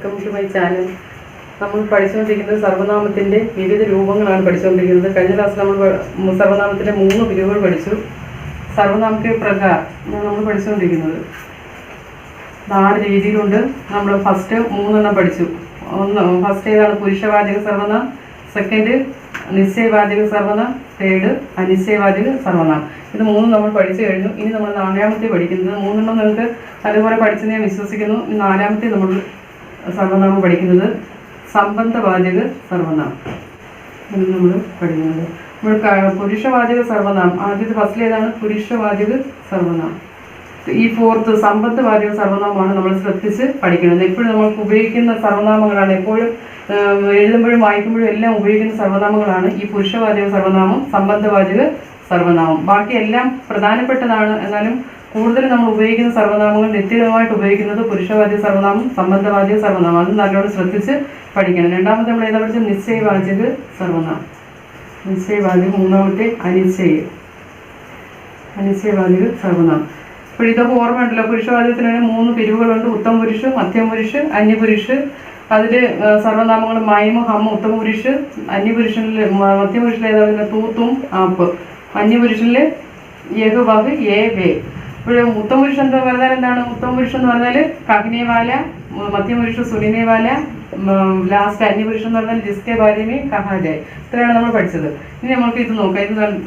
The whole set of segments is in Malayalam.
Welcome to my channel. നമ്മൾ പഠിച്ചുകൊണ്ടിരിക്കുന്നത് സർവ്വനാമത്തിൻ്റെ വിവിധ രൂപങ്ങളാണ് പഠിച്ചുകൊണ്ടിരിക്കുന്നത്. കഴിഞ്ഞ ക്ലാസ്സിൽ നമ്മൾ സർവ്വനാമത്തിൻ്റെ 3 പിരിവുകൾ പഠിച്ചു. സർവ്വനാമത്തെ പ്രകാരം നമ്മൾ പഠിച്ചുകൊണ്ടിരിക്കുന്നത് 4 രീതിയിലുണ്ട്. നമ്മൾ ഫസ്റ്റ് 3 പഠിച്ചു. ഫസ്റ്റ് ഏതാണ്? പുരുഷവാചക സർവ്വനാം. സെക്കൻഡ് നിശ്ചയവാചക സർവ്വനാം. തേർഡ് അനിശ്ചയവാചക സർവ്വനാം. ഇത് 3 നമ്മൾ പഠിച്ചു കഴിഞ്ഞു. ഇനി നമ്മൾ 4ാമത്തെ പഠിക്കുന്നത്. 3 നിങ്ങൾക്ക് അതുപോലെ പഠിച്ചെന്ന് ഞാൻ വിശ്വസിക്കുന്നു. 4ാമത്തെ നമ്മൾ സർവ്വനാമം പഠിക്കുന്നത് സംബന്ധവാചക സർവ്വനാം എന്ന് നമ്മൾ പഠിക്കുന്നത്. നമ്മൾ പുരുഷവാചക സർവ്വനാം ആദ്യത്തെ ഫസ്റ്റിലേതാണ് പുരുഷവാചക സർവ്വനാം. ഈ 4th സംബന്ധവാചക സർവ്വനാമമാണ് നമ്മൾ ശ്രദ്ധിച്ച് പഠിക്കുന്നത്. എപ്പോഴും നമ്മൾക്ക് ഉപയോഗിക്കുന്ന സർവ്വനാമങ്ങളാണ്. എപ്പോഴും എഴുതുമ്പോഴും വായിക്കുമ്പോഴും എല്ലാം ഉപയോഗിക്കുന്ന സർവ്വനാമങ്ങളാണ് ഈ പുരുഷവാചക സർവ്വനാമം, സംബന്ധവാചക സർവ്വനാമം. ബാക്കി എല്ലാം പ്രധാനപ്പെട്ടതാണ്. എന്നാലും കൂടുതൽ നമ്മൾ ഉപയോഗിക്കുന്ന സർവ്വനാമങ്ങൾ നിത്യമായിട്ട് ഉപയോഗിക്കുന്നത് പുരുഷവാചക സർവ്വനാമം, സംബന്ധവാചക സർവ്വനാമം. അത് നല്ലോണം ശ്രദ്ധിച്ച് പഠിക്കണം. രണ്ടാമത്തെ നമ്മൾ ഏതാ പഠിച്ചത്? നിശ്ചയവാചക സർവ്വനാമം. നിശ്ചയവാചക. 3ാമത്തെ അനിശ്ചയവാചക സർവ്വനാമം. അപ്പോൾ ഇതൊക്കെ ഓർമ്മയുണ്ടല്ലോ. പുരുഷവാചകത്തിന് 3 പിരിവുകളുണ്ട്. ഉത്തമ പുരുഷ്, മധ്യമ പുരുഷ്, അന്യപുരുഷ്. അതിൽ സർവ്വനാമങ്ങൾ മൈമ്, ഹമ്മ. ഉത്തമ പുരുഷ്. അന്യപുരുഷനിൽ മധ്യപുരുഷനിൽ ഏതാ? തൂത്തും ആപ്പ്. അന്യപുരുഷനിൽ യഹ്, വഹ്, ഏ, വേ. ഇപ്പോൾ ഉത്തമ പുരുഷൻ എന്ന് പറഞ്ഞാൽ എന്താണ്? ഉത്തമ പുരുഷൻ എന്ന് പറഞ്ഞാൽ കഹിനേവാല, മധ്യമപുരുഷ സുനിനേവാല, ലാസ്റ്റ് അന്യപുരുഷൻ എന്ന് പറഞ്ഞാൽ ജിസ്കെ ബാരിമേ കഹാജായ്. ഇത്രയാണ് നമ്മൾ പഠിച്ചത്. ഇനി നമുക്ക് ഇത് നോക്കാം.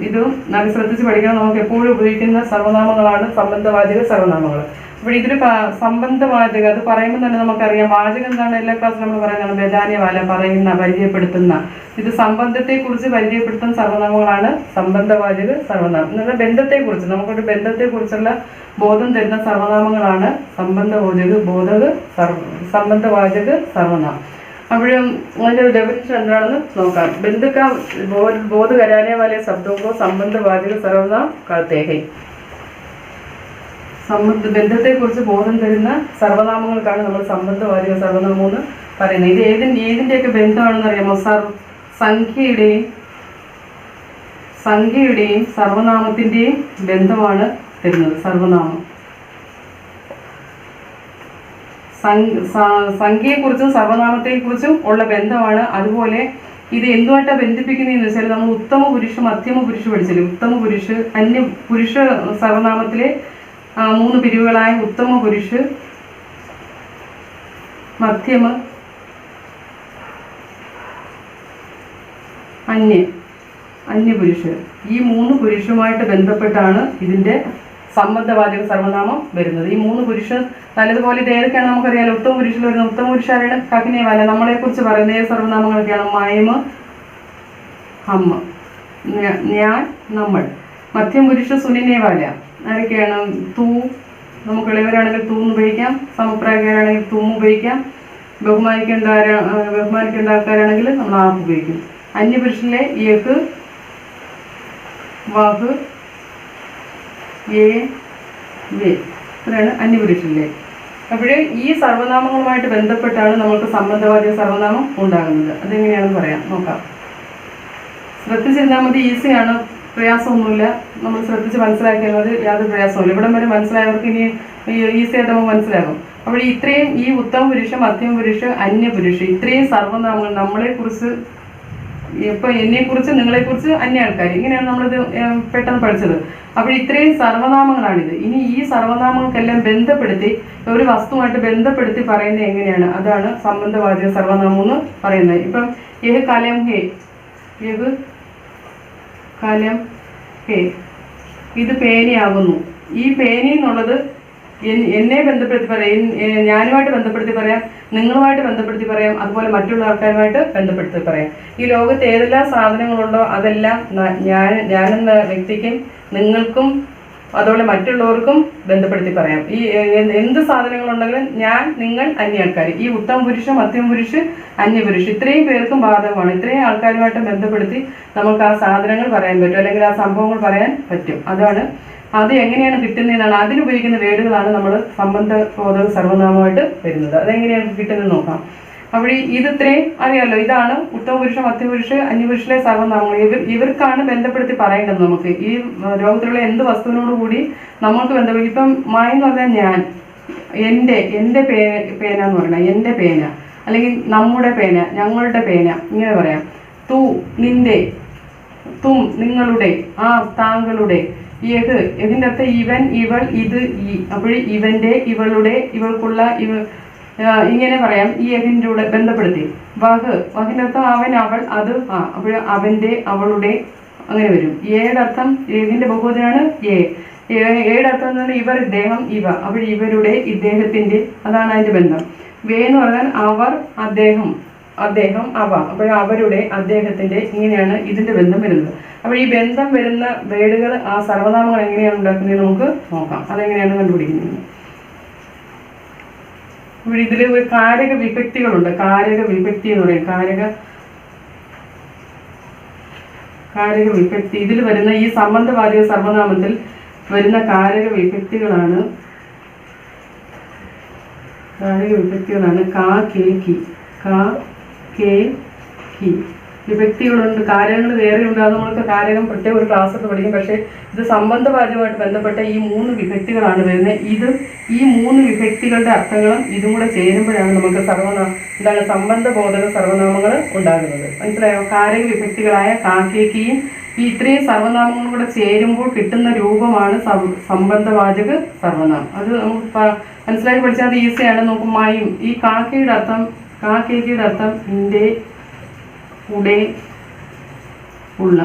ഇത് നല്ല ശ്രദ്ധിച്ച് പഠിക്കണം. നമുക്ക് എപ്പോഴും ഉപയോഗിക്കുന്ന സർവ്വനാമങ്ങളാണ് സംബന്ധവാചക സർവ്വനാമങ്ങൾ. അപ്പോൾ ഇതിൽ സംബന്ധവാചക അത് പറയുമ്പോൾ തന്നെ നമുക്കറിയാം. വാചകം എന്താണ്? എല്ലാ ക്ലാസ്സിലും നമ്മൾ പറയുന്നതാണ് ബദാനേവാല, പറയുന്ന, പരിചയപ്പെടുത്തുന്ന. ഇത് സംബന്ധത്തെക്കുറിച്ച് പരിചയപ്പെടുത്തുന്ന സർവ്വനാമങ്ങളാണ് സംബന്ധവാചക സർവ്വനാമം. എന്നാൽ ബന്ധത്തെക്കുറിച്ച് നമുക്കൊരു ബന്ധത്തെക്കുറിച്ചുള്ള ബോധം തരുന്ന സർവ്വനാമങ്ങളാണ് സംബന്ധവാചക സർവ്വനാമം. അപ്പോഴും അതിൻ്റെ ഡെഫിനിഷൻ എന്താണെന്ന് നോക്കാം. ബന്ധുക്ക ബോധ കരാനെ വാലെ ശബ്ദമോ സംബന്ധവാചക സർവ്വനാം कहते हैं. ബന്ധത്തെക്കുറിച്ച് ബോധം തരുന്ന സർവ്വനാമങ്ങൾക്കാണ് നമ്മൾ സംബന്ധവാചക സർവ്വനാമം എന്ന് പറയുന്നത്. ഇത് ഏതിൻ്റെയൊക്കെ ബന്ധമാണെന്ന് അറിയാമോ? സംഖ്യയുടെയും സർവ്വനാമത്തിൻ്റെയും ബന്ധമാണ് തരുന്നത് സർവ്വനാമം. സംഖ്യയെക്കുറിച്ചും സർവ്വനാമത്തെക്കുറിച്ചും ഉള്ള ബന്ധമാണ്. അതുപോലെ ഇത് എന്തുമായിട്ടാണ് ബന്ധിപ്പിക്കുന്നതെന്ന് വെച്ചാൽ നമ്മൾ ഉത്തമ പുരുഷ, മധ്യമ പുരുഷ പഠിച്ചില്ലേ? ഉത്തമ പുരുഷ്, പുരുഷ സർവ്വനാമത്തിലെ 3 പിരിവുകളായ ഉത്തമ പുരുഷ്, മധ്യമ, അന്യപുരുഷ്. ഈ 3 പുരുഷുമായിട്ട് ബന്ധപ്പെട്ടാണ് ഇതിൻ്റെ സംബന്ധവാചക സർവ്വനാമം വരുന്നത്. ഈ 3 പുരുഷൻ നല്ലതുപോലെ ഇത് ഏതൊക്കെയാണ് നമുക്കറിയാലോ. ഉത്തമ പുരുഷനിൽ വരുന്ന ഉത്തമ പുരുഷാരാണ്? കഹിനേവാല. നമ്മളെക്കുറിച്ച് പറയുന്ന ഏത് സർവ്വനാമങ്ങളൊക്കെയാണ്? മൈമ്, ഹമ്മ, ഞാൻ, നമ്മൾ. മധ്യം പുരുഷ സുനിനേവാല. ആരൊക്കെയാണ്? തൂ. നമുക്ക് ഇളയവരാണെങ്കിൽ തൂന്ന് ഉപയോഗിക്കാം. സമപ്രായക്കാരാണെങ്കിൽ തൂന്ന് ഉപയോഗിക്കാം. ബഹുമാനിക്കേണ്ട ആൾക്കാരാണെങ്കിൽ നമ്മൾ ആപ്പ് ഉപയോഗിക്കും. അന്യപുരുഷനിലെ യഹ്, വഹ്, ഏ, വേ. ഇത്രയാണ് അന്യപുരുഷനിലെ. അപ്പോൾ ഈ സർവ്വനാമങ്ങളുമായിട്ട് ബന്ധപ്പെട്ടാണ് നമുക്ക് സംബന്ധവാചക സർവ്വനാമം ഉണ്ടാകുന്നത്. അതെങ്ങനെയാണെന്ന് പറയാം, നോക്കാം. ശ്രദ്ധിച്ചിരുന്നാൽ മതി. ഈസിയാണ്, പ്രയാസമൊന്നുമില്ല. നമ്മൾ ശ്രദ്ധിച്ച് മനസ്സിലാക്കിയാൽ യാതൊരു പ്രയാസമില്ല. ഇവിടം വരെ മനസ്സിലായവർക്ക് ഇനി ഈസിയായിട്ട് നമുക്ക് മനസ്സിലാകും. അപ്പോൾ ഇത്രയും ഈ ഉത്തമ പുരുഷ, മധ്യമ പുരുഷ, അന്യപുരുഷ, ഇത്രയും സർവ്വനാമങ്ങൾ നമ്മളെക്കുറിച്ച്, ഇപ്പം എന്നെക്കുറിച്ച്, നിങ്ങളെക്കുറിച്ച്, അന്യ ആൾക്കാർ, ഇങ്ങനെയാണ് നമ്മളിത് പെട്ടെന്ന് പഠിച്ചത്. അപ്പോൾ ഇത്രയും സർവ്വനാമങ്ങളാണിത്. ഇനി ഈ സർവ്വനാമങ്ങൾക്കെല്ലാം ബന്ധപ്പെടുത്തി ഒരു വസ്തുവായിട്ട് ബന്ധപ്പെടുത്തി പറയുന്നത് എങ്ങനെയാണ്? അതാണ് സംബന്ധവാചക സർവ്വനാമം എന്ന് പറയുന്നത്. ഇപ്പം യഹ് കലം ഹേ, യഹ് കലം ഹേ, ഇത് പേനയാകുന്നു. ഈ പേന എന്നുള്ളത് എന്നെ ബന്ധപ്പെടുത്തി പറയാം, ഞാനുമായിട്ട് ബന്ധപ്പെടുത്തി പറയാം, നിങ്ങളുമായിട്ട് ബന്ധപ്പെടുത്തി പറയാം, അതുപോലെ മറ്റുള്ള ആൾക്കാരുമായിട്ട് ബന്ധപ്പെടുത്തി പറയാം. ഈ ലോകത്ത് ഏതെല്ലാം സാധനങ്ങളുണ്ടോ അതെല്ലാം ഞാനെന്ന വ്യക്തിക്കും നിങ്ങൾക്കും അതുപോലെ മറ്റുള്ളവർക്കും ബന്ധപ്പെടുത്തി പറയാം. ഈ എന്ത് സാധനങ്ങളുണ്ടെങ്കിലും ഞാൻ, നിങ്ങൾ, അന്യ ആൾക്കാർ. ഈ ഉത്തമ പുരുഷ, മധ്യമ പുരുഷ്, അന്യപുരുഷ് ഇത്രയും പേർക്കും ബാധകമാണ്. ഇത്രയും ആൾക്കാരുമായിട്ട് ബന്ധപ്പെടുത്തി നമുക്ക് ആ സാധനങ്ങൾ പറയാൻ പറ്റും, അല്ലെങ്കിൽ ആ സംഭവങ്ങൾ പറയാൻ പറ്റും. അത് എങ്ങനെയാണ് കിട്ടുന്നതെന്നാണ്. അതിനുപയോഗിക്കുന്ന വേർഡുകളാണ് നമ്മൾ സംബന്ധബോധക സർവ്വനാമമായിട്ട് വരുന്നത്. അതെങ്ങനെയാണ് കിട്ടുന്നത് നോക്കാം. അപ്പോൾ ഇത്രയും അറിയാമല്ലോ. ഇതാണ് ഉത്തമ പുരുഷ, മധ്യപുരുഷ്, അന്യപുരുഷിലെ സർവ്വനാമങ്ങൾ. ഇവർക്കാണ് ബന്ധപ്പെടുത്തി പറയേണ്ടത്. നമുക്ക് ഈ ലോകത്തിലുള്ള എന്ത് വസ്തുവിനോടുകൂടി നമ്മൾക്ക് ബന്ധപ്പെടുത്തി. ഇപ്പം മായ എന്ന് പറഞ്ഞാൽ ഞാൻ, എൻ്റെ പേന എന്ന് പറഞ്ഞാൽ എൻ്റെ പേന. അല്ലെങ്കിൽ നമ്മുടെ പേന, ഞങ്ങളുടെ പേന, ഇങ്ങനെ പറയാം. തു നിന്റെ, തും നിങ്ങളുടെ, ആ താങ്കളുടെ. യഹ് യഹിന്റെ അർത്ഥം ഇവൻ, ഇവൾ, ഇത്, ഈ. അപ്പോൾ ഇവന്റെ, ഇവളുടെ, ഇവൾക്കുള്ള, ഇങ്ങനെ പറയാം ഈ യഹിന്റെ കൂടെ ബന്ധപ്പെടുത്തി. വഹ് വഹിന്റെ അർത്ഥം അവൻ, അവൾ, അത്, ആ. അപ്പോൾ അവന്റെ, അവളുടെ, അങ്ങനെ വരും. ഏയുടെ അർത്ഥം യഹിന്റെ ബഹുവചനാണ് ഏ. ഏയുടെ അർത്ഥം എന്ന് പറഞ്ഞാൽ ഇവർ, ഇദ്ദേഹം, ഇവ. അപ്പോൾ ഇവരുടെ, ഇദ്ദേഹത്തിന്റെ, അതാണ് അതിന്റെ ബന്ധം. വേ എന്ന് പറഞ്ഞാൽ അവർ, അദ്ദേഹം, അദ്ദേഹം, അവ. അപ്പോൾ അവരുടെ, അദ്ദേഹത്തിന്റെ, ഇങ്ങനെയാണ് ഇതിന്റെ ബന്ധം വരുന്നത്. അപ്പോൾ ഈ ബന്ധം വരുന്ന വേർഡുകൾ, ആ സർവ്വനാമങ്ങൾ എങ്ങനെയാണ് ഉണ്ടാക്കുന്നത് നമുക്ക് നോക്കാം. അതെങ്ങനെയാണ് കണ്ടുപിടിക്കുന്നത്. അപ്പോൾ ഇതിൽ ഒരു കാരക വിഭക്തികളുണ്ട്. കാരക വിഭക്തി എന്ന് പറയും. കാരക വിഭക്തി. ഇതിൽ വരുന്ന ഈ സംബന്ധവാചക സർവ്വനാമത്തിൽ വരുന്ന കാരക വിഭക്തികളാണ് കാ, കേ, കി. കാ, കേ, കി. വിഭക്തികളുണ്ട്. കാരകങ്ങൾ വേറെ ഉണ്ട്. അത് നമ്മൾക്ക് കാരകം പ്രത്യേക ഒരു ക്ലാസ്സൊക്കെ പഠിക്കും. പക്ഷേ ഇത് സംബന്ധവാചകമായിട്ട് ബന്ധപ്പെട്ട ഈ 3 വിഭക്തികളാണ് വരുന്നത്. ഈ 3 വിഭക്തികളുടെ അർത്ഥങ്ങളും ഇതും കൂടെ ചേരുമ്പോഴാണ് നമുക്ക് സംബന്ധബോധക സർവ്വനാമങ്ങൾ ഉണ്ടാകുന്നത്. മനസ്സിലായോ? കാരക വിഭക്തികളായ കാക്കേക്കിയും ഈ ഇത്രയും സർവ്വനാമങ്ങളും കൂടെ ചേരുമ്പോൾ കിട്ടുന്ന രൂപമാണ് സംബന്ധവാചക സർവ്വനാമം. അത് നമുക്ക് മനസ്സിലാക്കി പഠിച്ചാൽ അത് ഈസിയാണ്. നമുക്ക് മായും ഈ കാക്കയുടെ അർത്ഥം ഇന്റെ, ഉടെ, ഉള്ള.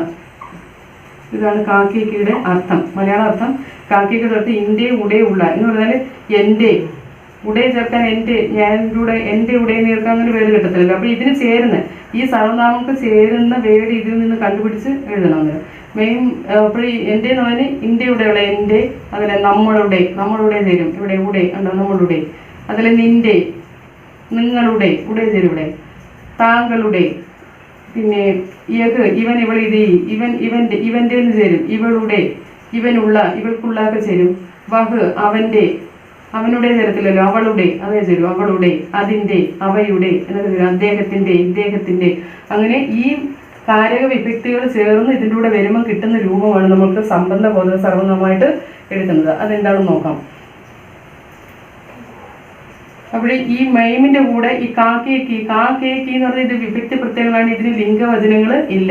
ഇതാണ് കാക്കേക്കിയുടെ അർത്ഥം. മലയാള അർത്ഥം കാക്കേക്കിയുടെ അർത്ഥം ഇന്റെ, ഉടെ, ഉള്ള എന്ന് പറഞ്ഞാൽ എൻ്റെ ഉടെ ചേർക്കാൻ എൻ്റെ, ഞാനിലൂടെ എൻ്റെ ഉടെ ചേർക്കാൻ അങ്ങനെ വേർഡ് കിട്ടത്തില്ലല്ലോ. അപ്പോൾ ഇതിന് ചേരുന്ന ഈ സർവ്വനാമങ്ങൾക്ക് ചേരുന്ന വേർഡ് ഇതിൽ നിന്ന് കണ്ടുപിടിച്ച് എഴുതണം. അന്നേരം മെയിൻ അപ്പോൾ എൻ്റെ എന്ന് പറഞ്ഞാൽ ഇന്ത്യയുടെയുള്ള എൻ്റെ, അതിലെ നമ്മളുടെ ചേരും. ഇവിടെ ഉടെ ഉണ്ടോ, നമ്മളുടെ. അതിലെ നിന്റെ, നിങ്ങളുടെ, ഉടെ ചേരും ഇവിടെ. താങ്കളുടെ, പിന്നെ യഹ് ഇവൻ, ഇവൾ, ഇത്, ഇവൻ്റെ എന്ന് ചേരും. ഇവളുടെ, ഇവനുള്ള, ഇവൾക്കുള്ള ഒക്കെ ചേരും. വഹ് അവനുടെ ചേരത്തില്ലല്ലോ, അവളുടെ, അതേ ചേരും. അവളുടെ, അതിൻ്റെ, അവയുടെ എന്നൊക്കെ ചേരും. അദ്ദേഹത്തിൻ്റെ, ഇദ്ദേഹത്തിൻ്റെ. അങ്ങനെ ഈ കാരക വിഭക്തികൾ ചേർന്ന് ഇതിൻ്റെ കൂടെ വരുമ്പോൾ കിട്ടുന്ന രൂപമാണ് നമുക്ക് സംബന്ധബോധക സർവ്വനാമമായിട്ട് എടുക്കുന്നത്. അതെന്താണെന്ന് നോക്കാം. അപ്പോൾ ഈ മൈമിന്റെ കൂടെ ഈ കാക്കേക്കി എന്ന് പറഞ്ഞാൽ ഇത് വിഭക്തി പ്രത്യയങ്ങളാണ്. ഇതിന് ലിംഗവചനങ്ങൾ ഇല്ല.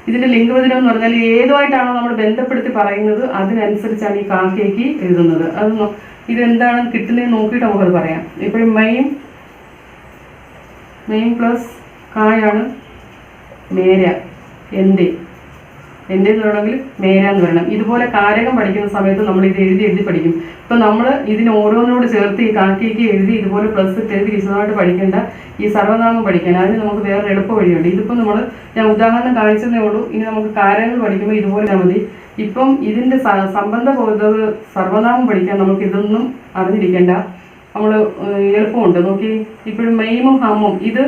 ഇതിന്റെ ലിംഗവചനം എന്ന് പറഞ്ഞാൽ ഏതുമായിട്ടാണോ നമ്മൾ ബന്ധപ്പെടുത്തി പറയുന്നത് അതിനനുസരിച്ചാണ് ഈ കാക്കേക്കി എഴുതുന്നത്. അത് ഇതെന്താണ് കിട്ടുന്നത് നോക്കിയിട്ട് നമുക്കത് പറയാം. ഇപ്പോഴും മെയിൻ പ്ലസ് കായാണ് മേര, എൻ്റെ എന്ന് പറയണമെങ്കിൽ മേര എന്ന് പറയണം. ഇതുപോലെ കാരകം പഠിക്കുന്ന സമയത്ത് നമ്മൾ ഇത് എഴുതി പഠിക്കും. ഇപ്പം നമ്മൾ ഇതിന് ഓരോന്നോട് ചേർത്ത് ഈ കാക്കേക്ക് എഴുതി ഇതുപോലെ പ്ലസ് എഴുതി വിശദമായിട്ട് പഠിക്കേണ്ട ഈ സർവ്വനാമം പഠിക്കാൻ അതിന് നമുക്ക് വേറെ എളുപ്പ വഴിയുണ്ട്. ഇതിപ്പോൾ ഞാൻ ഉദാഹരണം കാണിച്ചതേ ഉള്ളൂ. ഇനി നമുക്ക് കാരകങ്ങൾ പഠിക്കുമ്പോൾ ഇതുപോലെ മതി. ഇപ്പം ഇതിൻ്റെ സംബന്ധബോധക സർവ്വനാമം പഠിക്കാൻ നമുക്ക് ഇതൊന്നും അറിഞ്ഞിരിക്കേണ്ട. നമ്മൾ എളുപ്പമുണ്ട്. നോക്കി, ഇപ്പോഴും മെയിമും ഹമ്മും ഇത്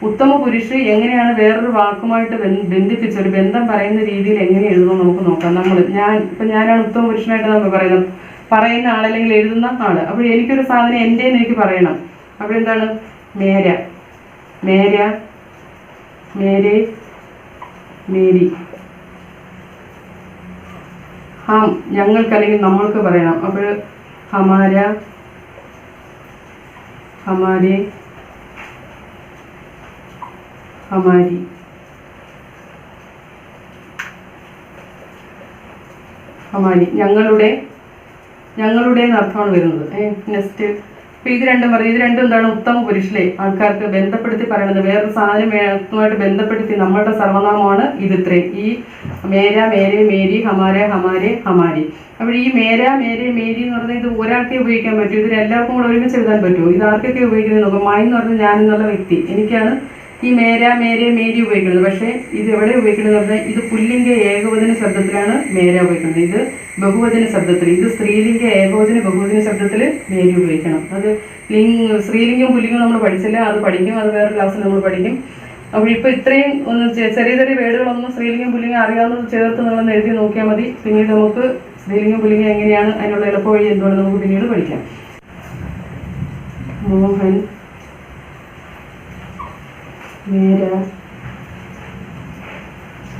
ഉത്തമ പുരുഷ് എങ്ങനെയാണ് വേറൊരു വാക്കുമായിട്ട് ബന്ധിപ്പിച്ച് ഒരു ബന്ധം പറയുന്ന രീതിയിൽ എങ്ങനെ എഴുതുമെന്ന് നമുക്ക് നോക്കാം. ഞാനാണ് ഉത്തമ പുരുഷനായിട്ട് നമ്മൾ പറയുന്ന ആളല്ലെങ്കിൽ എഴുതുന്ന ആള്. അപ്പോൾ എനിക്കൊരു സാധനം എൻ്റെ എന്ന് എനിക്ക് പറയണം. അപ്പോൾ എന്താണ് മേര, മേരെ, മേരി. ഹം ഞങ്ങൾക്ക് അല്ലെങ്കിൽ നമ്മൾക്ക് പറയണം. അപ്പോൾ ഹമാര, ഹമാരെ, ഹമാരി. ഞങ്ങളുടെ അർത്ഥമാണ് വരുന്നത്. നെക്സ്റ്റ് അപ്പോൾ ഇത് രണ്ടും എന്താണ് ഉത്തമ പുരുഷനിലെ ആൾക്കാർക്ക് ബന്ധപ്പെടുത്തി പറയണത്. വേറൊരു സാധനമായിട്ട് ബന്ധപ്പെടുത്തി നമ്മളുടെ സർവ്വനാമമാണ് ഇത്. ഇത്രയും ഈ മേര, മേരെ, മേരി, ഹമാര, ഹമാരെ, ഹമാരി. അപ്പോൾ ഈ മേര, മേരെ, മേരി എന്ന് പറഞ്ഞാൽ ഇത് ഒരാൾക്കേ ഉപയോഗിക്കാൻ പറ്റൂ. ഇതിന് എല്ലാവർക്കും കൂടെ ഒരുമിച്ച് എഴുതാൻ പറ്റുമോ? ഇത് ആർക്കൊക്കെ ഉപയോഗിക്കുന്നത് നോക്കാം. മായി എന്ന് പറഞ്ഞാൽ ഞാനെന്നുള്ള വ്യക്തി, എനിക്കാണ് ഈ മേര, മേരെ, മേരി ഉപയോഗിക്കുന്നത്. പക്ഷേ ഇത് എവിടെ ഉപയോഗിക്കുന്നത് പറഞ്ഞാൽ ഇത് പുല്ലിംഗ ഏകവചന ശബ്ദത്തിലാണ് മേര ഉപയോഗിക്കുന്നത്. ഇത് ബഹുവചന ശബ്ദത്തിൽ, ഇത് സ്ത്രീലിംഗ ഏകവചന ബഹുവചന ശബ്ദത്തിൽ മേരി ഉപയോഗിക്കണം. അത് സ്ത്രീലിംഗം പുല്ലിംഗം നമ്മൾ പഠിച്ചില്ല, അത് പഠിക്കും. അത് വേറെ ക്ലാസ്സിൽ നമ്മൾ പഠിക്കും. അപ്പോൾ ഇപ്പോൾ ഇത്രയും ചെറിയ വേർഡുകളൊന്നും സ്ത്രീലിംഗം പുല്ലിംഗം അറിയാവുന്നത് ചേർത്ത് നിങ്ങളൊന്ന് എഴുതി നോക്കിയാൽ മതി. പിന്നീട് നമുക്ക് സ്ത്രീലിംഗം പുല്ലിംഗം എങ്ങനെയാണ് അതിനുള്ള എളുപ്പ വഴി എന്തുകൊണ്ട് നമുക്ക് പിന്നീട് പഠിക്കാം. മോഹൻ, മേര,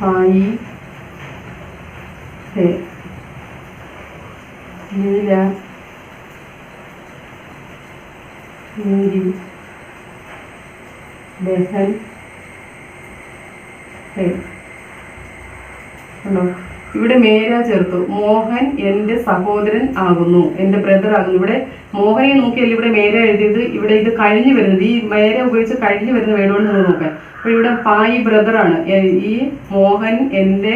ഭായി, ഹേ, നീല, മേരി, ബഹൻ ഹേ. ഉണ്ടോ? ഇവിടെ മേര ചേർത്തു. മോഹൻ എൻ്റെ സഹോദരൻ ആകുന്നു, എൻ്റെ ബ്രദർ ആകുന്നു. ഇവിടെ മോഹനെ നോക്കിയല്ല ഇവിടെ മേര എഴുതിയത്. ഇവിടെ ഇത് കഴിഞ്ഞു വരുന്നത്, ഈ മേര ഉപയോഗിച്ച് കഴിഞ്ഞു വരുന്ന വേർഡുകൊണ്ട് നിങ്ങൾ നോക്കാം. അപ്പോൾ ഇവിടെ പായി ബ്രദറാണ്. ഈ മോഹൻ എൻ്റെ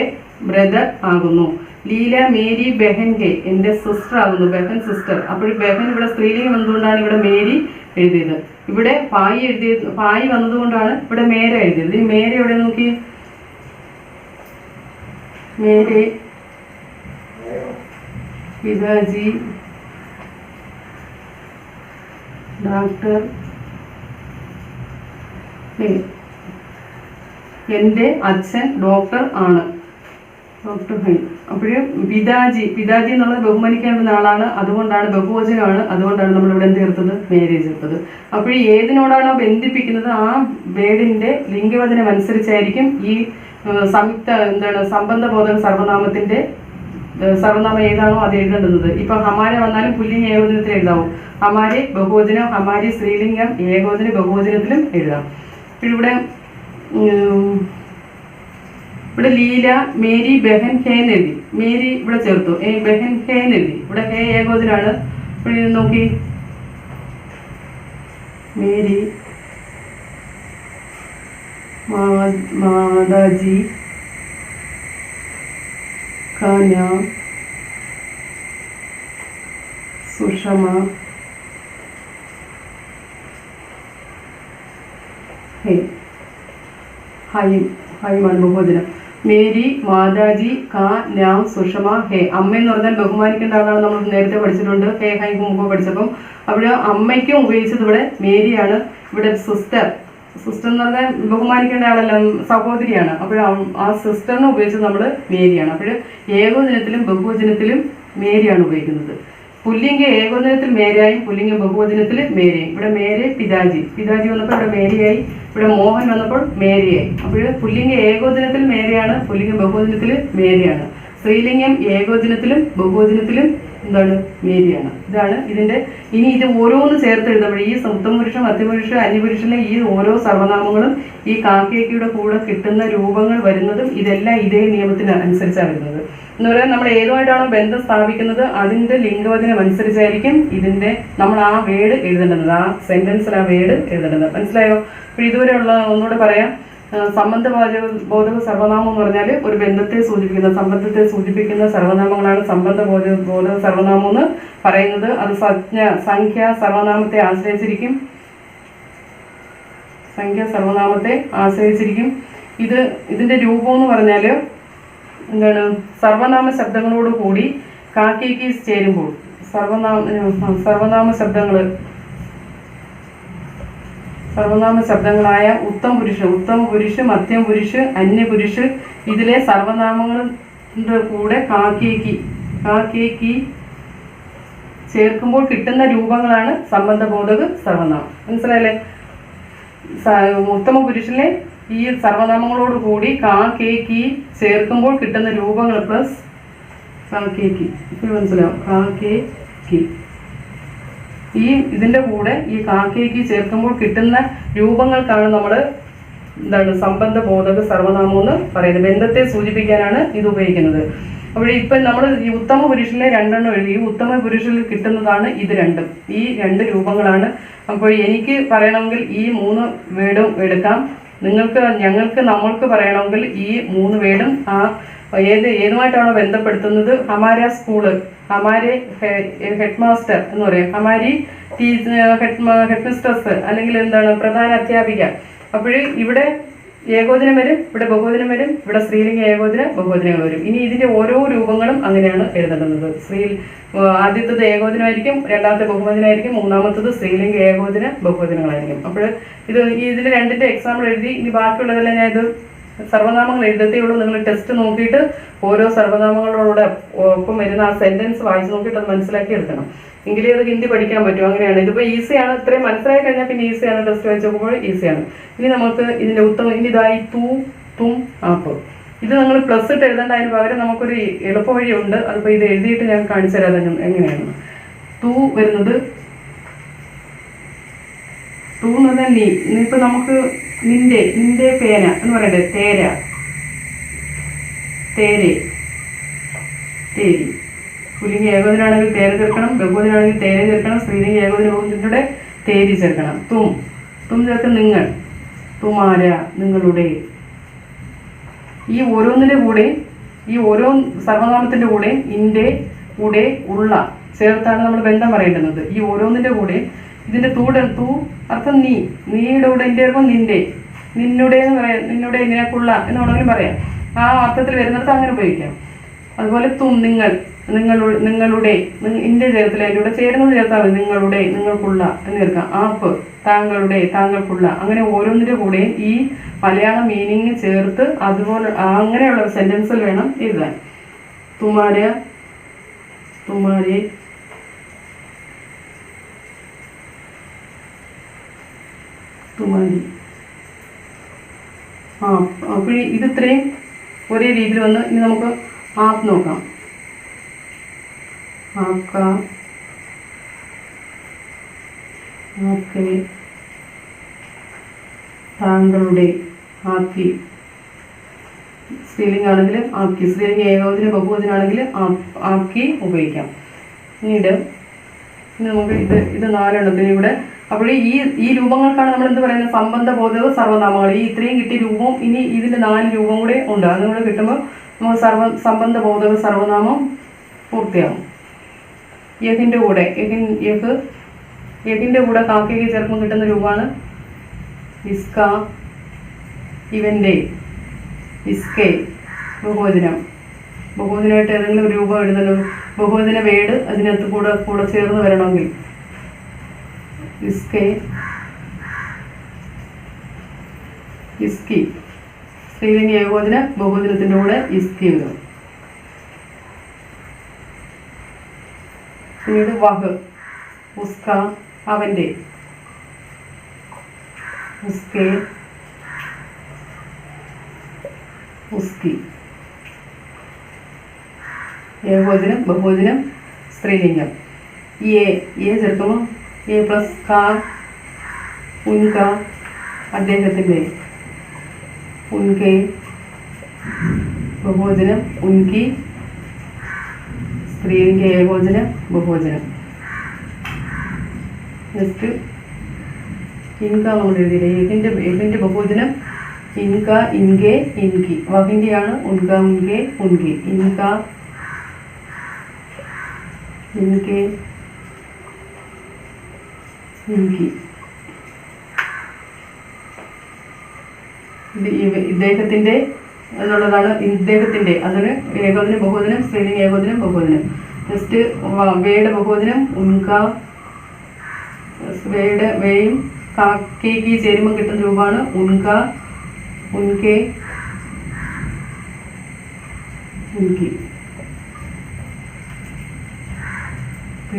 ബ്രദർ ആകുന്നു. ലീല മേരി ബഹൻ ഹെ, എൻ്റെ സിസ്റ്റർ ആകുന്നു. ബഹൻ സിസ്റ്റർ. അപ്പോൾ ബഹൻ ഇവിടെ സ്ത്രീലിംഗം വന്നതുകൊണ്ടാണ് ഇവിടെ മേരി എഴുതിയത്. ഇവിടെ പായി എഴുതിയത്, പായി വന്നതുകൊണ്ടാണ് ഇവിടെ മേര എഴുതിയത്. ഈ മേര എവിടെ നോക്കി? मेरे पिताजी डॉक्टर എൻ്റെ അച്ഛൻ ഡോക്ടർ ആണ്. Doctor high. അപ്പോഴും പിതാജി, പിതാജി എന്നുള്ളത് ബഹുമാനിക്കേണ്ടുന്ന ആളാണ്, അതുകൊണ്ടാണ് ബഹുവചനമാണ്, അതുകൊണ്ടാണ് നമ്മളിവിടെ എന്ത് ചേർത്തത്? മേരെ ചേർത്തത്. അപ്പോൾ ഏതിനോടാണോ ബന്ധിപ്പിക്കുന്നത് ആ വേർഡിന്റെ ലിംഗവചനം അനുസരിച്ചായിരിക്കും ഈ സംയുക്ത സംബന്ധബോധക സർവനാമത്തിന്റെ സർവനാമം ഏതാണോ അത് എഴുതേണ്ടുന്നത്. ഇപ്പൊ ഹമാര വന്നാലും പുല്ലിംഗ ഏകോചനത്തിൽ എഴുതാവും. ഹമാരെ ബഹുവചനം, ഹമാരി സ്ത്രീലിംഗം, ഏകോചന ബഹുവചനത്തിലും എഴുതാം. ഇവിടെ ഇവിടെ ലീല മേരി ബഹൻ ഹേ എന്ന് എഴുതി. മേരി ഇവിടെ ചേർത്തു. ബഹൻ ഹേ എന്ന് എഴുതി. ഇവിടെ ഹേ ഏകോചനാണ്. ഇവിടെ നോക്കി, മേരി माताजी का नाम सुषमा है. ഹൈമാണ് ബഹുവചനം. മേരി മാതാജി കാ നാം സുഷമ ഹേ. അമ്മ എന്ന് പറഞ്ഞാൽ ബഹുമാനിക്കേണ്ട ആളാണ്, നമ്മൾ നേരത്തെ പഠിച്ചിട്ടുണ്ട്. ഹേ ഹൈ മുമ്പ് പഠിച്ചപ്പം അവിടെ അമ്മയ്ക്കും ഉപയോഗിച്ചത് ഇവിടെ മേരിയാണ്. ഇവിടെ സിസ്റ്റർ, സിസ്റ്റർ എന്ന് പറഞ്ഞാൽ ബഹുമാനിക്കേണ്ട ആളെല്ലാം സഹോദരിയാണ്. അപ്പോൾ ആ സിസ്റ്ററിനെ ഉപയോഗിച്ചത് നമ്മൾ മേരിയാണ്. അപ്പോൾ ഏകോചനത്തിലും ബഹുവചനത്തിലും മേരിയാണ് ഉപയോഗിക്കുന്നത്. പുല്ലിംഗ ഏകോചനത്തിൽ മേരയായും പുല്ലിംഗ ബഹുവചനത്തിൽ മേരയും. ഇവിടെ മേരെ പിതാജി, പിതാജി വന്നപ്പോൾ ഇവിടെ മേരിയായി. ഇവിടെ മോഹൻ വന്നപ്പോൾ മേരിയായി. അപ്പോൾ പുല്ലിംഗ ഏകോചനത്തിൽ മേരയാണ്, പുല്ലിംഗ ബഹുവചനത്തിൽ മേരയാണ്. സ്ത്രീലിംഗം ഏകോചനത്തിലും ബഹുവചനത്തിലും എന്താണ്? മേരിയാണ്. ഇതാണ് ഇതിന്റെ. ഇനി ഇത് ഓരോന്ന് ചേർത്ത് എഴുതുമ്പോൾ ഈ ഉത്തമപുരുഷൻ, മധ്യപുരുഷൻ, അന്യപുരുഷനിലെ ഈ ഓരോ സർവനാമങ്ങളും ഈ കാക്കയുടെ കൂടെ കിട്ടുന്ന രൂപങ്ങൾ വരുന്നതും ഇതെല്ലാം ഇതേ നിയമത്തിന് അനുസരിച്ചാണ് വരുന്നത്. എന്ന് പറയാൻ നമ്മൾ ഏതുമായിട്ടാണോ ബന്ധം സ്ഥാപിക്കുന്നത് അതിന്റെ ലിംഗവചനം അനുസരിച്ചായിരിക്കും ഇതിന്റെ നമ്മൾ ആ വേർഡ് എഴുതേണ്ടത്, ആ സെന്റൻസിൽ ആ വേർഡ് എഴുതേണ്ടത്. മനസ്സിലായോ? അപ്പോൾ ഇതുവരെയുള്ള ഒന്നുകൂടെ പറയാം. സംബന്ധബോധക സർവനാമം എന്ന് പറഞ്ഞാൽ ഒരു ബന്ധത്തെ സൂചിപ്പിക്കുന്ന, സംബന്ധത്തെ സൂചിപ്പിക്കുന്ന സർവനാമങ്ങളാണ് സംബന്ധബോധക സർവനാമം എന്ന് പറയുന്നത്. അത് സംഖ്യ സർവനാമത്തെ ആശ്രയിച്ചിരിക്കും. സംഖ്യ സർവനാമത്തെ ആശ്രയിച്ചിരിക്കും. ഇതിന്റെ രൂപം എന്ന് പറഞ്ഞാൽ എന്താണ്? സർവനാമ ശബ്ദങ്ങളോട് കൂടി കാക്കേക്ക് ചേരുമ്പോൾ സർവനാമ ശബ്ദങ്ങളായ ഉത്തമ പുരുഷ, മധ്യം പുരുഷ, അന്യപുരുഷ ഇതിലെ സർവനാമങ്ങളുടെ കൂടെ കാക്കേക്ക് ചേർക്കുമ്പോൾ കിട്ടുന്ന രൂപങ്ങളാണ് സംബന്ധബോധക സർവനാമം. മനസ്സിലായല്ലേ? ഉത്തമ പുരുഷനെ ഈ സർവനാമങ്ങളോട് കൂടി കാക്കേക്ക് ചേർക്കുമ്പോൾ കിട്ടുന്ന രൂപങ്ങൾ പ്ലസ് കാക്കേക്ക്. ഇപ്പോൾ മനസ്സിലാവും? കാക്കേക്ക് ഇതിന്റെ കൂടെ ഈ കാക്കേക്ക് ചേർക്കുമ്പോൾ കിട്ടുന്ന രൂപങ്ങൾക്കാണ് നമ്മൾ എന്താണ് സംബന്ധബോധക സർവനാമം എന്ന് പറയുന്നത്. ബന്ധത്തെ സൂചിപ്പിക്കാനാണ് ഇത് ഉപയോഗിക്കുന്നത്. അപ്പോൾ ഇപ്പം നമ്മൾ ഈ ഉത്തമ പുരുഷനിലെ രണ്ടെണ്ണം എഴുതി. ഈ ഉത്തമ പുരുഷനിൽ കിട്ടുന്നതാണ് ഇത് രണ്ടും. ഈ രണ്ട് രൂപങ്ങളാണ്. അപ്പോൾ എനിക്ക് പറയണമെങ്കിൽ ഈ 3 വേർഡും എടുക്കാം. നമ്മൾക്ക് പറയണമെങ്കിൽ ഈ 3 വേർഡും ഏതുമായിട്ടാണോ ബന്ധപ്പെടുത്തുന്നത്? ഹമാര സ്കൂള്, ഹമാരെ ഹെഡ് മാസ്റ്റർ എന്ന് പറയും, ഹമാരി ഹെഡ് മിസ്ട്രസ് അല്ലെങ്കിൽ എന്താണ് പ്രധാന അധ്യാപിക. അപ്പോൾ ഇവിടെ ഏകോചനം വരും, ഇവിടെ ബഹുവചനം വരും, ഇവിടെ സ്ത്രീലിംഗ ഏകോചന ബഹുവചനങ്ങൾ വരും. ഇനി ഇതിന്റെ ഓരോ രൂപങ്ങളും അങ്ങനെയാണ് എഴുതേണ്ടത്. ആദ്യത്തത് ഏകോചനമായിരിക്കും, രണ്ടാമത്തെ ബഹുവചനമായിരിക്കും, മൂന്നാമത്തത് സ്ത്രീലിംഗ ഏകോചന ബഹുവചനങ്ങളായിരിക്കും. അപ്പോൾ ഇതിന്റെ രണ്ടിന്റെ എക്സാമ്പിൾ എഴുതി. ഇനി ബാക്കിയുള്ളതെല്ലാം ഞാൻ ഇത് സർവനാമങ്ങൾ എഴുതത്തേ ഉള്ളൂ. നിങ്ങൾ ടെസ്റ്റ് നോക്കിയിട്ട് ഓരോ സർവനാമങ്ങളോട് ഒപ്പം വരുന്ന ആ സെന്റൻസ് വായിച്ച് നോക്കിയിട്ട് അത് മനസ്സിലാക്കി എടുക്കണം. എങ്കിലേ അത് ഹിന്ദി പഠിക്കാൻ പറ്റും. അങ്ങനെയാണ്. ഇതിപ്പോൾ ഈസിയാണ്. ഇത്രയും മനസ്സിലായി കഴിഞ്ഞാൽ പിന്നെ ഈസിയാണ്. ടെസ്റ്റ് വായിച്ച് നോക്കുമ്പോൾ ഈസിയാണ്. ഇനി നമുക്ക് ഇതിന്റെ ഇനി ഇതായി തും ആപ്പ്. ഇത് നിങ്ങൾ പ്ലസ് ഇട്ട് എഴുതേണ്ട. അതിന് പകരം നമുക്കൊരു എളുപ്പ വഴിയുണ്ട്. അതിപ്പോൾ ഇത് എഴുതിയിട്ട് ഞാൻ കാണിച്ചു തരാം എങ്ങനെയാണ്. തൂ വരുന്നത്, തൂ എന്ന് പറഞ്ഞാൽ നീ. ഇനിയിപ്പോൾ നമുക്ക് നിന്റെ പേന എന്ന് പറയട്ടെ, തേര, തേരെ, തേരി. പുല്ലിംഗ ഏകോദനാണെങ്കിൽ തേര ചേർക്കണം, ബഹുവചനാണെങ്കിൽ തേര ചേർക്കണം, സ്ത്രീലിംഗ ഏകോദന ബഹുവചനത്തിലൂടെ തേരി ചേർക്കണം. തും ചേർക്കും നിങ്ങൾ, തുമാര, നിങ്ങളുടെ. ഈ ഓരോന്നിൻ്റെ കൂടെ, ഈ ഓരോ സർവനാമത്തിൻ്റെ കൂടെ ഇൻ്റെ കൂടെ ഉള്ള ചേർത്താണ് നമ്മൾ ബന്ധം പറയേണ്ടുന്നത്. ഈ ഓരോന്നിൻ്റെ കൂടെ ഇതിൻ്റെ തൂ അർത്ഥം നീയുടെ കൂടെ എൻ്റെ അർത്ഥം നിന്നുടെ എന്ന് പറയാം, നിന്നുടെ, നിനക്കുള്ള എന്ന് വേണമെങ്കിലും പറയാം. ആ അർത്ഥത്തിൽ വരുന്നിടത്ത് അങ്ങനെ ഉപയോഗിക്കാം. അതുപോലെ നിങ്ങളുടെ ഇൻ്റെ ചേർത്തില്ല, അതിൻ്റെ കൂടെ ചേരുന്നത് ചേർത്താൽ മതി. നിങ്ങളുടെ, നിങ്ങൾക്കുള്ള എന്ന് ചേർക്കാം. ആപ്പ്, താങ്കളുടെ, താങ്കൾക്കുള്ള. അങ്ങനെ ഓരോന്നിൻ്റെ കൂടെ ഈ മലയാള മീനിങ് ചേർത്ത് അതുപോലെ അങ്ങനെയുള്ള സെൻറ്റൻസിൽ വേണം എഴുതാൻ. തുമാര, തുമാരെ, തുമാരി. അപ്പോൾ ഇത് ഇത്രയും ഒരേ രീതിയിൽ വന്ന് ഇനി നമുക്ക് ആപ്പ് നോക്കാം. ആപ്ക, ആപ്കെ, താങ്കളുടെ, ആക്കി. സ്ത്രീലിംഗാണെങ്കിൽ ആക്കി, സ്ത്രീലിംഗ ഏകവചന ബഹുവചനാണെങ്കിൽ ആക്കി ഉപയോഗിക്കാം. പിന്നീട് നമുക്ക് ഇത് 4 എണ്ണത്തിന് ഇവിടെ. അപ്പോൾ ഈ രൂപങ്ങൾക്കാണ് നമ്മൾ എന്ത് പറയുന്നത്, സംബന്ധ ബോധക സർവനാമങ്ങൾ. ഈ ഇത്രയും കിട്ടിയ രൂപവും ഇനി ഇതിൻ്റെ 4 രൂപം കൂടെ ഉണ്ട്. അത് നമ്മൾ കിട്ടുമ്പോൾ നമുക്ക് സംബന്ധ ബോധക സർവനാമം പൂർത്തിയാകും. യഹിൻ്റെ കൂടെ യഹിൻ്റെ കൂടെ കാക്കയ്ക്ക് ചേർക്കുമ്പോൾ കിട്ടുന്ന രൂപമാണ് ഇസ്ക, ഇവൻ്റെ, ഇസ്കെ. ബഹുവചനമായിട്ട് ഏതെങ്കിലും ഒരു രൂപം എഴുതണം, ബഹുവചന വേട് അതിനകത്ത് കൂടെ ചേർന്ന് വരണമെങ്കിൽ ഇസ്കെ, ഇസ്കി. സ്ത്രീലിംഗ ഏകവചന ബഹുവചനത്തിൻ്റെ കൂടെ ഇസ്കി വരും. പിന്നീട് വഹ്, ഉസ്ക, അവൻ്റെ, ഉസ്കെ, ഉസ്കി. ഏകവചനം ബഹുവചനം സ്ത്രീലിംഗം. എ ചേർക്കുമ്പോൾ എ പ്ലസ് ക, ഉൻക, അദ്ദേഹത്തിൻ്റെ, ഉൻകെ. ബഹുവചനം ഉൻകി, സ്ത്രീലിംഗ ഏകവചനം ബഹുവചനം. നെക്സ്റ്റ് ഇൻക നമ്മൾ എഴുതിയില്ലേ, ഏതിൻ്റെ ബഹുവചനം ഇൻക, ഇൻകെ, ഇൻകി. വഹിൻ്റെയാണ് ഉൻക, ഉൻകെ, ഉൻകി. ഇൻക, ഇൻകെ, ഇൻകി. ഇദ്ദേഹത്തിൻ്റെ എന്നുള്ളതാണ് ഇദ്ദേഹത്തിൻ്റെ. അതിന് ഏകോദനം ബഹുവചനം, സ്ത്രീലിംഗ ഏകോദനം ബഹുവചനം. നെക്സ്റ്റ് വേയുടെ ബഹുവചനം ഉൻക, വേയും കാക്കേക്ക് ചേരുമ്പോൾ കിട്ടുന്ന രൂപമാണ് ഉൻക, ഉൻകെ, ഉൻകി.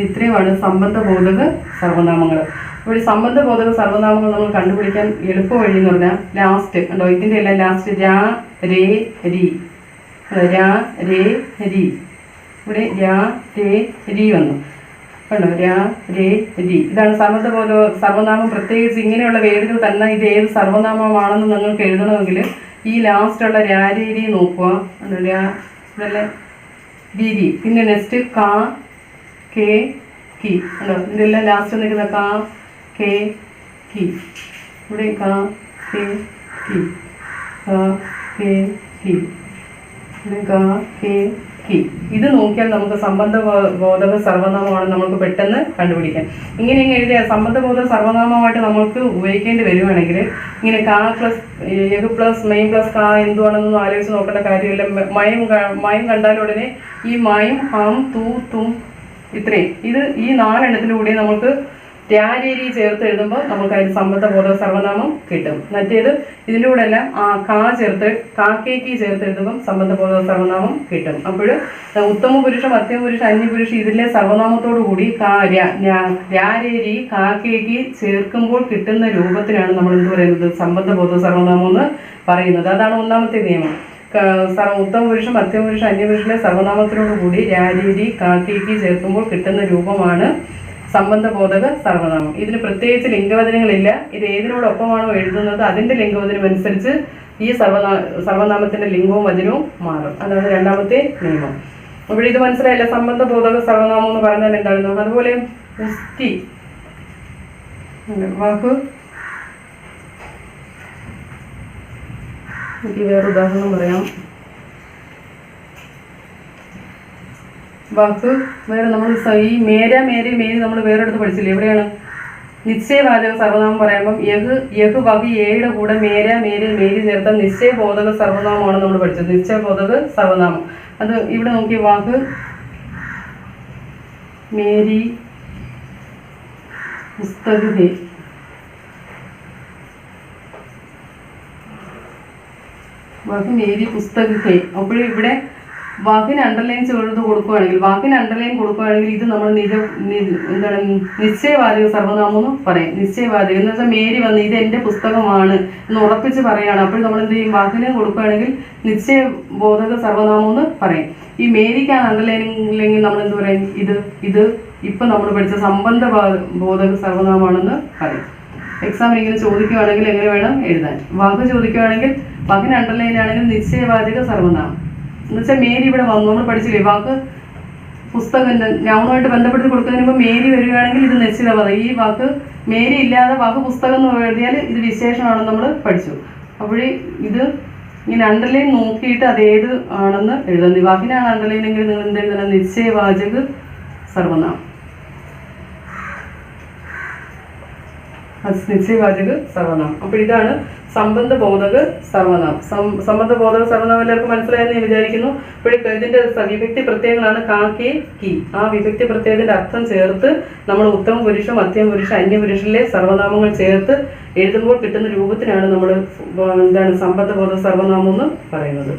ഇത്രയുമാണ് സംബന്ധബോധക സർവനാമങ്ങൾ. ഇവിടെ സംബന്ധബോധക സർവനാമങ്ങൾ നമ്മൾ കണ്ടുപിടിക്കാൻ എളുപ്പ വഴി എന്ന് പറഞ്ഞാൽ ലാസ്റ്റ് ഉണ്ടോ, ഇതിൻ്റെ എല്ലാം ലാസ്റ്റ് രാ, രേ, രി. രാ, രേ, രി. ഇവിടെ രാ, രേ, രി വന്നു കണ്ടോ, രാ, രേ, രി. ഇതാണ് സംബന്ധബോധ സർവനാമം. പ്രത്യേകിച്ച് ഇങ്ങനെയുള്ള വേടുകൾ തന്നെ ഇത് ഏത് സർവനാമമാണെന്ന് നിങ്ങൾക്ക് എഴുതണമെങ്കിൽ ഈ ലാസ്റ്റുള്ള രാ, രേ, രി നോക്കുക. രാ, ഇതല്ലേ രി. പിന്നെ നെക്സ്റ്റ് കാ, കെ, കി. ഉണ്ടോ, ഇതിലെല്ലാം ലാസ്റ്റ് നിൽക്കുന്ന കാ, കെ, കി. ഇവിടെ കാ, കെ, കി. കാ, കെ, കി. ഇവിടെ കാ, കെ, കി. ഇത് നോക്കിയാൽ നമുക്ക് സംബന്ധബോധക സർവനാമമാണെന്ന് നമുക്ക് പെട്ടെന്ന് കണ്ടുപിടിക്കാം. ഇങ്ങനെ എഴുതിയ സംബന്ധബോധക സർവനാമമായിട്ട് നമുക്ക് ഉപയോഗിക്കേണ്ടി വരുവാണെങ്കിൽ ഇങ്ങനെ കാ പ്ലസ് യഹ് പ്ലസ് മെയിൻ പ്ലസ് കാ എന്തുവാണെന്നൊന്നും ആലോചിച്ച് നോക്കേണ്ട കാര്യമില്ല. മയം കണ്ടാലുടനെ ഈ മയം, ഹം, തു, തും ഇത്രയും ഈ 4 എണ്ണത്തിലൂടെ നമുക്ക് രാരി ചേർത്ത് എഴുതുമ്പോൾ നമുക്ക് അതിന് സംബന്ധബോധക സർവനാമം കിട്ടും. മറ്റേത് ഇതിൻ്റെ കൂടെ എല്ലാം കാ ചേർത്ത് കാക്കേക്ക് ചേർത്ത് എഴുതുമ്പം സംബന്ധബോധക സർവനാമം കിട്ടും. അപ്പോൾ ഉത്തമ പുരുഷ, മധ്യമ പുരുഷ, അന്യപുരുഷ ഇതിലെ സർവനാമത്തോടു കൂടി രാരി കാക്കേക്ക് ചേർക്കുമ്പോൾ കിട്ടുന്ന രൂപത്തിനാണ് നമ്മൾ എന്ത് പറയുന്നത്, സംബന്ധബോധക സർവനാമം എന്ന് പറയുന്നത്. അതാണ് ഒന്നാമത്തെ നിയമം. ഉത്തമ പുരുഷ, മധ്യമ പുരുഷ, അന്യപുരുഷയിലെ സർവനാമത്തിനോട് കൂടി രാരി കാക്കേക്ക് ചേർക്കുമ്പോൾ കിട്ടുന്ന രൂപമാണ് സംബന്ധബോധക സർവനാമം. ഇതിന് പ്രത്യേകിച്ച് ലിംഗവചനങ്ങളില്ല. ഇത് ഏതിനോടൊപ്പമാണോ എഴുതുന്നത് അതിന്റെ ലിംഗവചനം അനുസരിച്ച് ഈ സർവനാമത്തിന്റെ ലിംഗവും വചനവും മാറും. അതാണ് രണ്ടാമത്തെ നിയമം. അപ്പോൾ ഇത് മനസ്സിലായില്ല, സംബന്ധബോധക സർവനാമം എന്ന് പറഞ്ഞാൽ എന്താണെന്ന്. അതുപോലെ പുസ്തി വാക്ക്, എനിക്ക് വേറെ ഉദാഹരണം പറയാം. വാക്ക് വേറെ നമ്മൾ ഈ മേര മേരി മേരി നമ്മൾ വേറെ അടുത്ത് പഠിച്ചില്ലേ? എവിടെയാണ് നിശ്ചയവാചക സർവനാമം പറയുമ്പം യഹ് വകി ഏയുടെ കൂടെ മേര മേരി മേരി ചേർത്ത നിശ്ചയബോധക സർവനാമമാണ് നമ്മൾ പഠിച്ചത്. നിശ്ചയബോധക സർവനാമം അത് ഇവിടെ നോക്കി. വാക്ക് മേരി പുസ്തക് ഹേ, വാക്ക് മേരി പുസ്തക് ഹേ. അപ്പോഴും ഇവിടെ വാക്കിന് അണ്ടർലൈൻ ചെയ്ത് കൊടുക്കുകയാണെങ്കിൽ, ഇത് നമ്മൾ എന്താണ് നിശ്ചയവാചക സർവനാമം എന്ന് പറയും. നിശ്ചയവാചകം എന്ന് വെച്ചാൽ മേരി വന്ന് ഇത് എൻ്റെ പുസ്തകമാണ് എന്ന് ഉറപ്പിച്ച് പറയുകയാണ്. അപ്പോൾ നമ്മൾ എന്ത് ചെയ്യും? വാക്കിന് കൊടുക്കുകയാണെങ്കിൽ നിശ്ചയബോധക സർവനാമം എന്ന് പറയും. ഈ മേരിക്കാണ് അണ്ടർലൈനില്ലെങ്കിൽ നമ്മൾ എന്ത് പറയും? ഇത് ഇപ്പം നമ്മൾ പഠിച്ച സംബന്ധ ബോധക സർവനാമമാണെന്ന് പറയും. എക്സാമിന് ഇങ്ങനെ ചോദിക്കുകയാണെങ്കിൽ എങ്ങനെ വേണം എഴുതാൻ? വാക്ക് ചോദിക്കുകയാണെങ്കിൽ വാക്കിന് അണ്ടർലൈൻ ആണെങ്കിൽ നിശ്ചയവാചക സർവനാമം എന്ന് വെച്ചാൽ മേരി ഇവിടെ വന്നു. നമ്മൾ പഠിച്ചില്ലേ? വാക്ക് പുസ്തകം നൗണുമായിട്ട് ബന്ധപ്പെടുത്തി കൊടുക്കുന്നതിന് മുമ്പ് മേരി വരികയാണെങ്കിൽ ഇത് നിശ്ചിതപദം. ഈ വാക്ക് മേരി ഇല്ലാതെ വാക്ക് പുസ്തകം എന്ന് എഴുതിയാൽ ഇത് വിശേഷമാണെന്ന് നമ്മൾ പഠിച്ചു. അപ്പോഴേ ഇത് ഇങ്ങനെ അണ്ടർലൈൻ നോക്കിയിട്ട് അതേത് ആണെന്ന് എഴുതുന്നത്. വാക്കിനാണ് അണ്ടർലൈൻ എങ്കിൽ നിങ്ങൾ എന്ത് എഴുതണം? നിശ്ചയവാചക സർവനാമം. നിശ്ചയവാചക സർവനാമം. അപ്പോൾ ഇതാണ് സംബന്ധബോധക സർവനാമം. സംബന്ധബോധക സർവനാമം എല്ലാവർക്കും മനസ്സിലായെന്ന് ഞാൻ വിചാരിക്കുന്നു. അപ്പോഴേ ഇതിന്റെ വിഭക്തി പ്രത്യയങ്ങളാണ് കാ, കെ, കി. ആ വിഭക്തി പ്രത്യയത്തിന്റെ അർത്ഥം ചേർത്ത് നമ്മൾ ഉത്തമ പുരുഷ, മധ്യമ പുരുഷ, അന്യപുരുഷനിലെ സർവനാമങ്ങൾ ചേർത്ത് എഴുതുമ്പോൾ കിട്ടുന്ന രൂപത്തിനാണ് നമ്മൾ എന്താണ് സംബന്ധബോധക സർവനാമം എന്ന് പറയുന്നത്.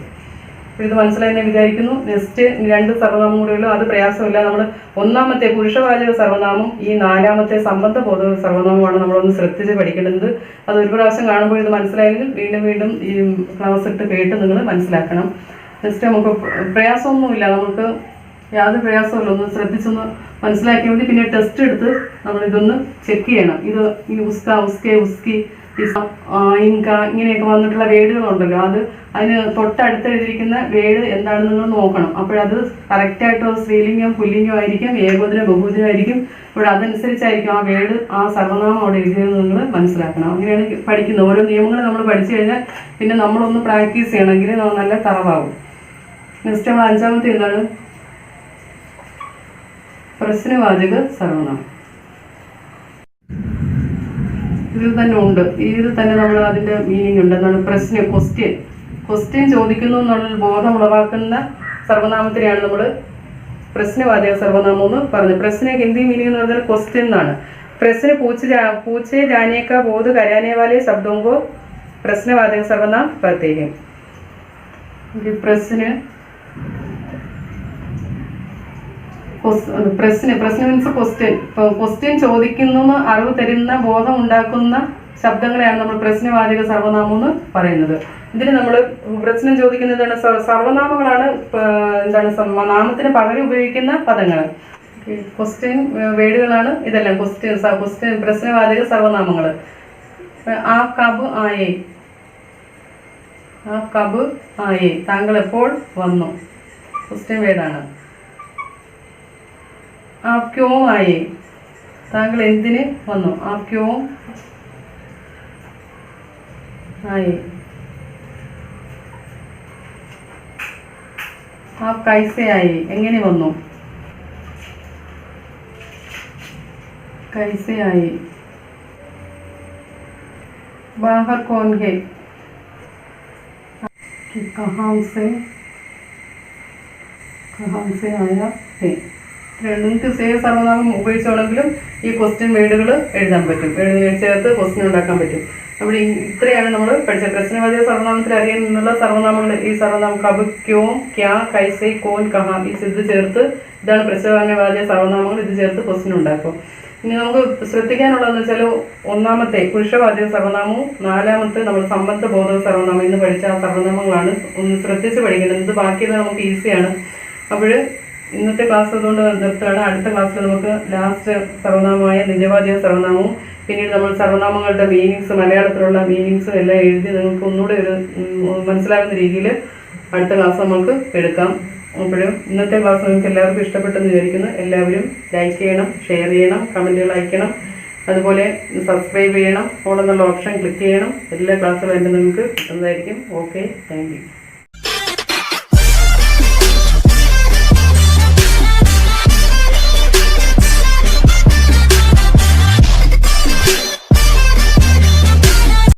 ഇത് മനസ്സിലായെന്ന് വിചാരിക്കുന്നു. നെക്സ്റ്റ് 2 സർവനാമം കൂടെയുള്ളൂ. അത് പ്രയാസമില്ല. നമ്മൾ ഒന്നാമത്തെ പുരുഷവാചക സർവനാമം, ഈ 4ാമത്തെ സംബന്ധബോധക സർവനാമമാണ് നമ്മളൊന്ന് ശ്രദ്ധിച്ച് പഠിക്കേണ്ടത്. അത് ഒരു പ്രാവശ്യം കാണുമ്പോൾ ഇത് മനസ്സിലായെങ്കിൽ വീണ്ടും ഈ ക്ലാസ് ഇട്ട് കേട്ട് നിങ്ങൾ മനസ്സിലാക്കണം. നെക്സ്റ്റ് നമുക്ക് പ്രയാസമൊന്നുമില്ല, നമുക്ക് യാതൊരു പ്രയാസമില്ല. ഒന്ന് ശ്രദ്ധിച്ചൊന്ന് മനസ്സിലാക്കിയാൽ മതി. പിന്നെ ടെസ്റ്റ് എടുത്ത് നമ്മളിതൊന്ന് ചെക്ക് ചെയ്യണം. ഇത് ഈ ഉസ്ക, ഉസ്കെ, ഉസ്കി, ഇൻക ഇങ്ങനെയൊക്കെ വന്നിട്ടുള്ള വേർഡുകളുണ്ടല്ലോ, അതിന് തൊട്ടടുത്ത് എഴുതിയിരിക്കുന്ന വേർഡ് എന്താണെന്ന് നിങ്ങൾ നോക്കണം. അപ്പോഴത് കറക്റ്റായിട്ട് സ്ത്രീലിംഗം പുല്ലിംഗം ആയിരിക്കും, ഏകോദനം ബഹുവചനം ആയിരിക്കും. അപ്പോൾ അതനുസരിച്ചായിരിക്കും ആ വേർഡ്, ആ സർവനാമം അവിടെ എഴുതിയതെന്ന് നിങ്ങൾ മനസ്സിലാക്കണം. അങ്ങനെയാണ് പഠിക്കുന്നത്. ഓരോ നിയമങ്ങൾ നമ്മൾ പഠിച്ചു കഴിഞ്ഞാൽ പിന്നെ നമ്മളൊന്ന് പ്രാക്ടീസ് ചെയ്യണമെങ്കിൽ നല്ല തറവാകും. നെക്സ്റ്റ് നമ്മൾ 5ാമത്തെ എന്താണ്? പ്രശ്നവാചക സർവനാമം. ഇതിൽ തന്നെ ഉണ്ട്, ഇതിൽ തന്നെ നമ്മൾ അതിൻ്റെ മീനിങ് ഉണ്ട്. എന്താണ്? ക്വസ്റ്റ്യൻ ചോദിക്കുന്നു എന്നുള്ള ബോധം ഉളവാക്കുന്ന സർവനാമത്തിനെയാണ് നമ്മൾ പ്രശ്നവാചക സർവനാമം എന്ന് പറഞ്ഞത്. പ്രശ്ന ഹിന്ദി മീനിങ് എന്ന് പറഞ്ഞാൽ ക്വസ്റ്റ്യൻ എന്നാണ്. പ്രശ്ന പൂച്ചെ ജാനേക്ക ബോധ കരാനെ വാലെ ശബ്ദോങ്കോ പ്രശ്നവാചക സർവനാം പ്രത്യേകം. പ്രശ്ന മീൻസ് ക്വസ്റ്റ്യൻ ചോദിക്കുന്നു അറിവ് തരുന്ന ബോധം ഉണ്ടാക്കുന്ന ശബ്ദങ്ങളെയാണ് നമ്മൾ പ്രശ്നവാചക സർവനാമം എന്ന് പറയുന്നത്. ഇതിന് നമ്മൾ പ്രശ്നം ചോദിക്കുന്നത് എന്താണ്? സർവനാമങ്ങളാണ്. എന്താണ്? നാമത്തിന് പകരം ഉപയോഗിക്കുന്ന പദങ്ങൾ, ക്വസ്റ്റ്യൻ വേർഡുകളാണ് ഇതെല്ലാം. ക്വസ്റ്റ്യൻ പ്രശ്നവാചക സർവനാമങ്ങൾ. ആ കബ് ആയേ, താങ്കൾ എപ്പോൾ വന്നു, ക്വസ്റ്റ്യൻ വേർഡാണ്. आप क्यों आए, താങ്കൾ എന്തിന് വന്നു. आप क्यों आए. आप कैसे आए, എങ്ങനെ വന്നു. कैसे आए. बाहर कौन है, कहाँ से आया है. നിങ്ങൾക്ക് സേവ് സർവനാമം ഉപയോഗിച്ചാണെങ്കിലും ഈ ക്വസ്റ്റ്യൻ വേർഡുകൾ എഴുതാൻ പറ്റും, ചേർത്ത് ക്വസ്റ്റ്യൻ ഉണ്ടാക്കാൻ പറ്റും. അവിടെ ഇത്രയാണ് നമ്മൾ പഠിച്ചത്. പ്രശ്നവാചക സർവനാമത്തിൽ അറിയാനുള്ള സർവനാമങ്ങൾ. ഈ സർവനാമം കബ്, ക്യോം, ക്യാ, കൈസൈ, കോൻ, കഹാ, ഇത് ചേർത്ത്, ഇതാണ് പ്രശ്നവാചക സർവനാമങ്ങൾ. ഇത് ചേർത്ത് ക്വസ്റ്റ്യൻ ഉണ്ടാക്കും. ഇനി നമുക്ക് ശ്രദ്ധിക്കാനുള്ളതെന്ന് വെച്ചാൽ 1ാമത്തെ പുരുഷവാചക സർവനാമവും 4ാമത്തെ നമ്മൾ സംബന്ധബോധക സർവനാമം ഇന്ന് പഠിച്ച ആ സർവനാമങ്ങളാണ്. ഒന്ന് ശ്രദ്ധിച്ച് പഠിക്കേണ്ടത്. ഇത് ബാക്കിയത് നമുക്ക് ഈസിയാണ്. അപ്പോൾ ഇന്നത്തെ ക്ലാസ് അതുകൊണ്ട് നിർത്തുകയാണ്. അടുത്ത ക്ലാസ്സിൽ നമുക്ക് ലാസ്റ്റ് സർവനാമമായ നിജവാചക സർവനാമവും പിന്നീട് നമ്മൾ സർവനാമങ്ങളുടെ മീനിങ്സ്, മലയാളത്തിലുള്ള മീനിങ്സും എല്ലാം എഴുതി നിങ്ങൾക്ക് ഒന്നുകൂടെ ഒരു മനസ്സിലാകുന്ന രീതിയിൽ അടുത്ത ക്ലാസ് നമുക്ക് എടുക്കാം. അപ്പോഴും ഇന്നത്തെ ക്ലാസ് നിങ്ങൾക്ക് എല്ലാവർക്കും ഇഷ്ടപ്പെട്ടെന്ന് വിചാരിക്കുന്നു. എല്ലാവരും ലൈക്ക് ചെയ്യണം, ഷെയർ ചെയ്യണം, കമൻറ്റുകൾ അയക്കണം, അതുപോലെ സബ്സ്ക്രൈബ് ചെയ്യണം, ഓൾ എന്നുള്ള ഓപ്ഷൻ ക്ലിക്ക് ചെയ്യണം. എല്ലാ ക്ലാസ്സുകളും എൻ്റെ നിങ്ങൾക്ക് കിട്ടുന്നതായിരിക്കും. Okay, thank you.